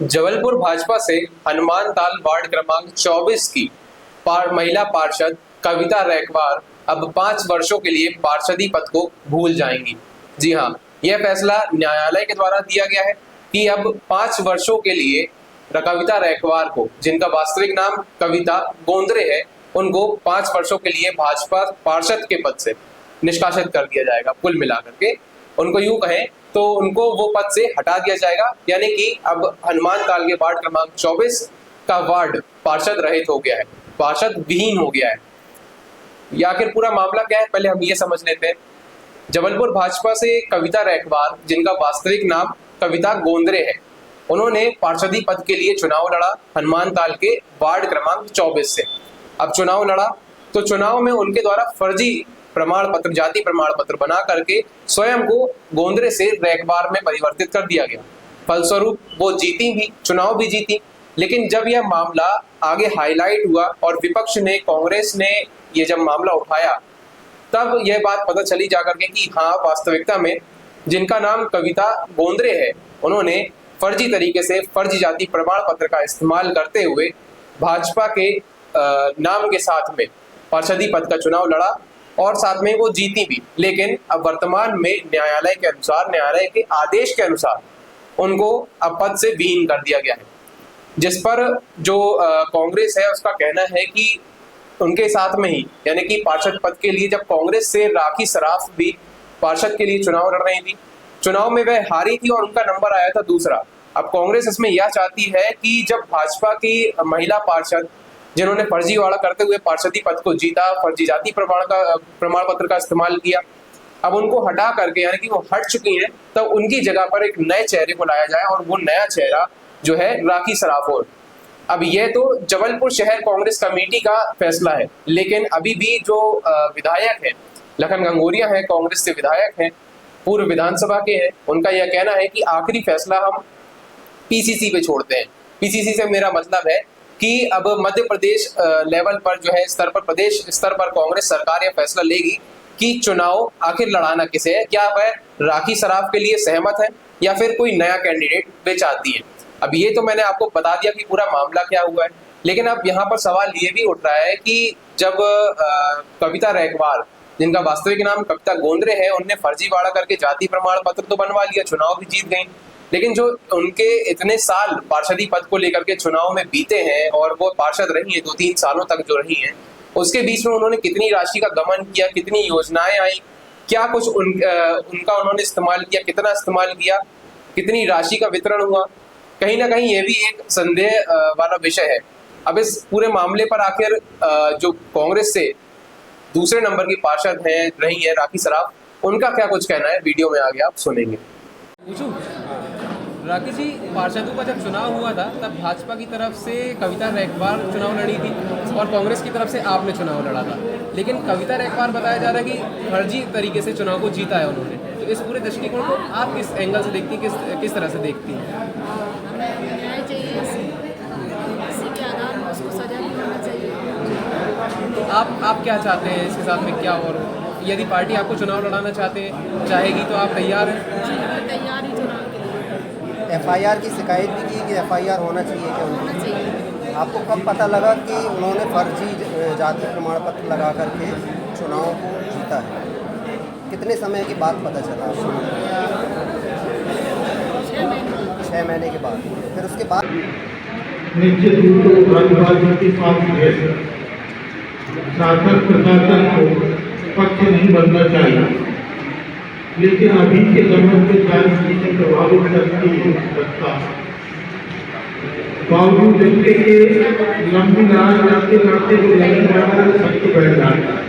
जबलपुर भाजपा से हनुमान ताल वार्ड क्रमांक 24 की महिला पार्षद कविता रैकवार अब 5 वर्षों के लिए पार्षदी पद को भूल जाएंगी। जी हाँ, यह फैसला न्यायालय के द्वारा दिया गया है कि अब 5 वर्षों के लिए कविता रैकवार को, जिनका वास्तविक नाम कविता गोंदरे है, उनको 5 वर्षों के लिए भाजपा पार्षद के पद से निष्कासित कर दिया जाएगा। कुल मिलाकर के उनको यूं कहें तो उनको वो पद से हटा दिया जाएगा, यानी कि अब हनुमान ताल के वार्ड क्रमांक 24 का वार्ड पार्षद रहित हो गया है, पार्षद विहीन हो गया है। या आखिर पूरा मामला क्या है, पहले हम ये समझ लेते हैं। जबलपुर भाजपा से कविता रैकवार, जिनका वास्तविक नाम कविता गोंदरे है, उन्होंने पार्षदी पद के लिए चुनाव लड़ा हनुमान ताल के वार्ड क्रमांक 24 से। अब चुनाव लड़ा तो चुनाव में उनके द्वारा फर्जी प्रमाण पत्र, जाति प्रमाण पत्र बना करके स्वयं को गोंदरे से रैकवार में परिवर्तित कर दिया गया। फलस्वरूप वो जीती भी, चुनाव भी जीती। लेकिन जब यह मामला आगे हाईलाइट हुआ और विपक्ष ने, कांग्रेस ने ये जब मामला उठाया, तब यह बात पता चली जाकर के कि हाँ, वास्तविकता में जिनका नाम कविता गोंदरे है, उन्होंने फर्जी तरीके से फर्जी जाति प्रमाण पत्र का इस्तेमाल करते हुए भाजपा के नाम के साथ में पार्षदी पद का चुनाव लड़ा और साथ में वो जीती भी। लेकिन अब वर्तमान में न्यायालय के अनुसार, न्यायालय के आदेश के अनुसार उनको अब पद से विहीन कर दिया गया है, जिस पर जो कांग्रेस है उसका कहना है कि उनके साथ में ही, यानी कि पार्षद पद के लिए जब कांग्रेस से राखी सराफ भी पार्षद के लिए चुनाव लड़ रही थी, चुनाव में वह हारी थी और उनका नंबर आया था दूसरा। अब कांग्रेस इसमें यह चाहती है कि जब भाजपा की महिला पार्षद, जिन्होंने फर्जीवाड़ा करते हुए पार्षदी पद को जीता, फर्जी जाति प्रमाण पत्र का इस्तेमाल किया, अब उनको हटा करके, यानी कि वो हट चुकी हैं, तो उनकी जगह पर एक नए चेहरे को लाया जाए और वो नया चेहरा जो है राखी सराफ हो। अब ये तो जबलपुर शहर कांग्रेस कमेटी का फैसला है, लेकिन अभी भी जो विधायक है लखन गंगोरिया है, कांग्रेस से विधायक हैं, पूर्व विधानसभा के हैं, उनका यह कहना है कि आखिरी फैसला हम पीसीसी पे छोड़ते हैं। पीसीसी से मेरा मतलब है कि अब मध्य प्रदेश लेवल पर जो है स्तर पर, प्रदेश स्तर पर कांग्रेस सरकार यह फैसला लेगी कि चुनाव आखिर लड़ाना किसे है, क्या वह राखी सराफ के लिए सहमत है या फिर कोई नया कैंडिडेट वे चाहती है। अब ये तो मैंने आपको बता दिया कि पूरा मामला क्या हुआ है, लेकिन अब यहाँ पर सवाल ये भी उठ रहा है कि जब कविता रैकवार, जिनका वास्तविक नाम कविता गोंदरे है, उनने फर्जीवाड़ा करके जाति प्रमाण पत्र तो बनवा लिया, चुनाव भी जीत गई, लेकिन जो उनके इतने साल पार्षदी पद को लेकर के चुनाव में बीते हैं और वो पार्षद रही हैं 2-3 सालों तक जो रही हैं, उसके बीच में उन्होंने कितनी राशि का गमन किया, कितनी योजनाएं आई, क्या कुछ उनका उन्होंने इस्तेमाल किया, कितना इस्तेमाल किया, कितनी राशि का वितरण हुआ, कहीं ना कहीं ये भी एक संदेह वाला विषय है। अब इस पूरे मामले पर आखिर जो कांग्रेस से दूसरे नंबर की पार्षद है रही है राखी सराफ, उनका क्या कुछ कहना है, वीडियो में आगे आप सुनेंगे। राकेश जी, पार्षदों का जब चुनाव हुआ था तब भाजपा की तरफ से कविता रैकवार चुनाव लड़ी थी और कांग्रेस की तरफ से आपने चुनाव लड़ा था, लेकिन कविता रैकवार बताया जा रहा है कि फर्जी तरीके से चुनाव को जीता है उन्होंने। तो इस पूरे दृष्टिकोण को आप किस एंगल से देखती हैं, किस तरह से देखती हैं? न्याय चाहिए, इसी के आधार में उसको सजा भी होना चाहिए। तो आप क्या चाहते हैं इसके साथ में, क्या और यदि पार्टी आपको चुनाव लड़ाना चाहेगी तो आप तैयार हैं? तैयार ही चुनाव के लिए। एफआईआर की शिकायत भी की कि एफआईआर होना चाहिए क्या होना चाहिए। आपको कब पता लगा कि उन्होंने फर्जी जाति प्रमाण पत्र लगा करके चुनाव को जीता है? कितने समय के बाद पता चला? 6 महीने के बाद। फिर उसके बाद निश्चित रूप से उग्रवादियों के साथ शासन प्रशासन को पक्ष नहीं बनना चाहिए, लेकिन अभी के दौर में सारी चीजें प्रभावित करती सकता बावजूद देखते कि लंबी लड़ाई लड़ते लड़ते जो लड़ने वाला सत्य बैठ जाता है।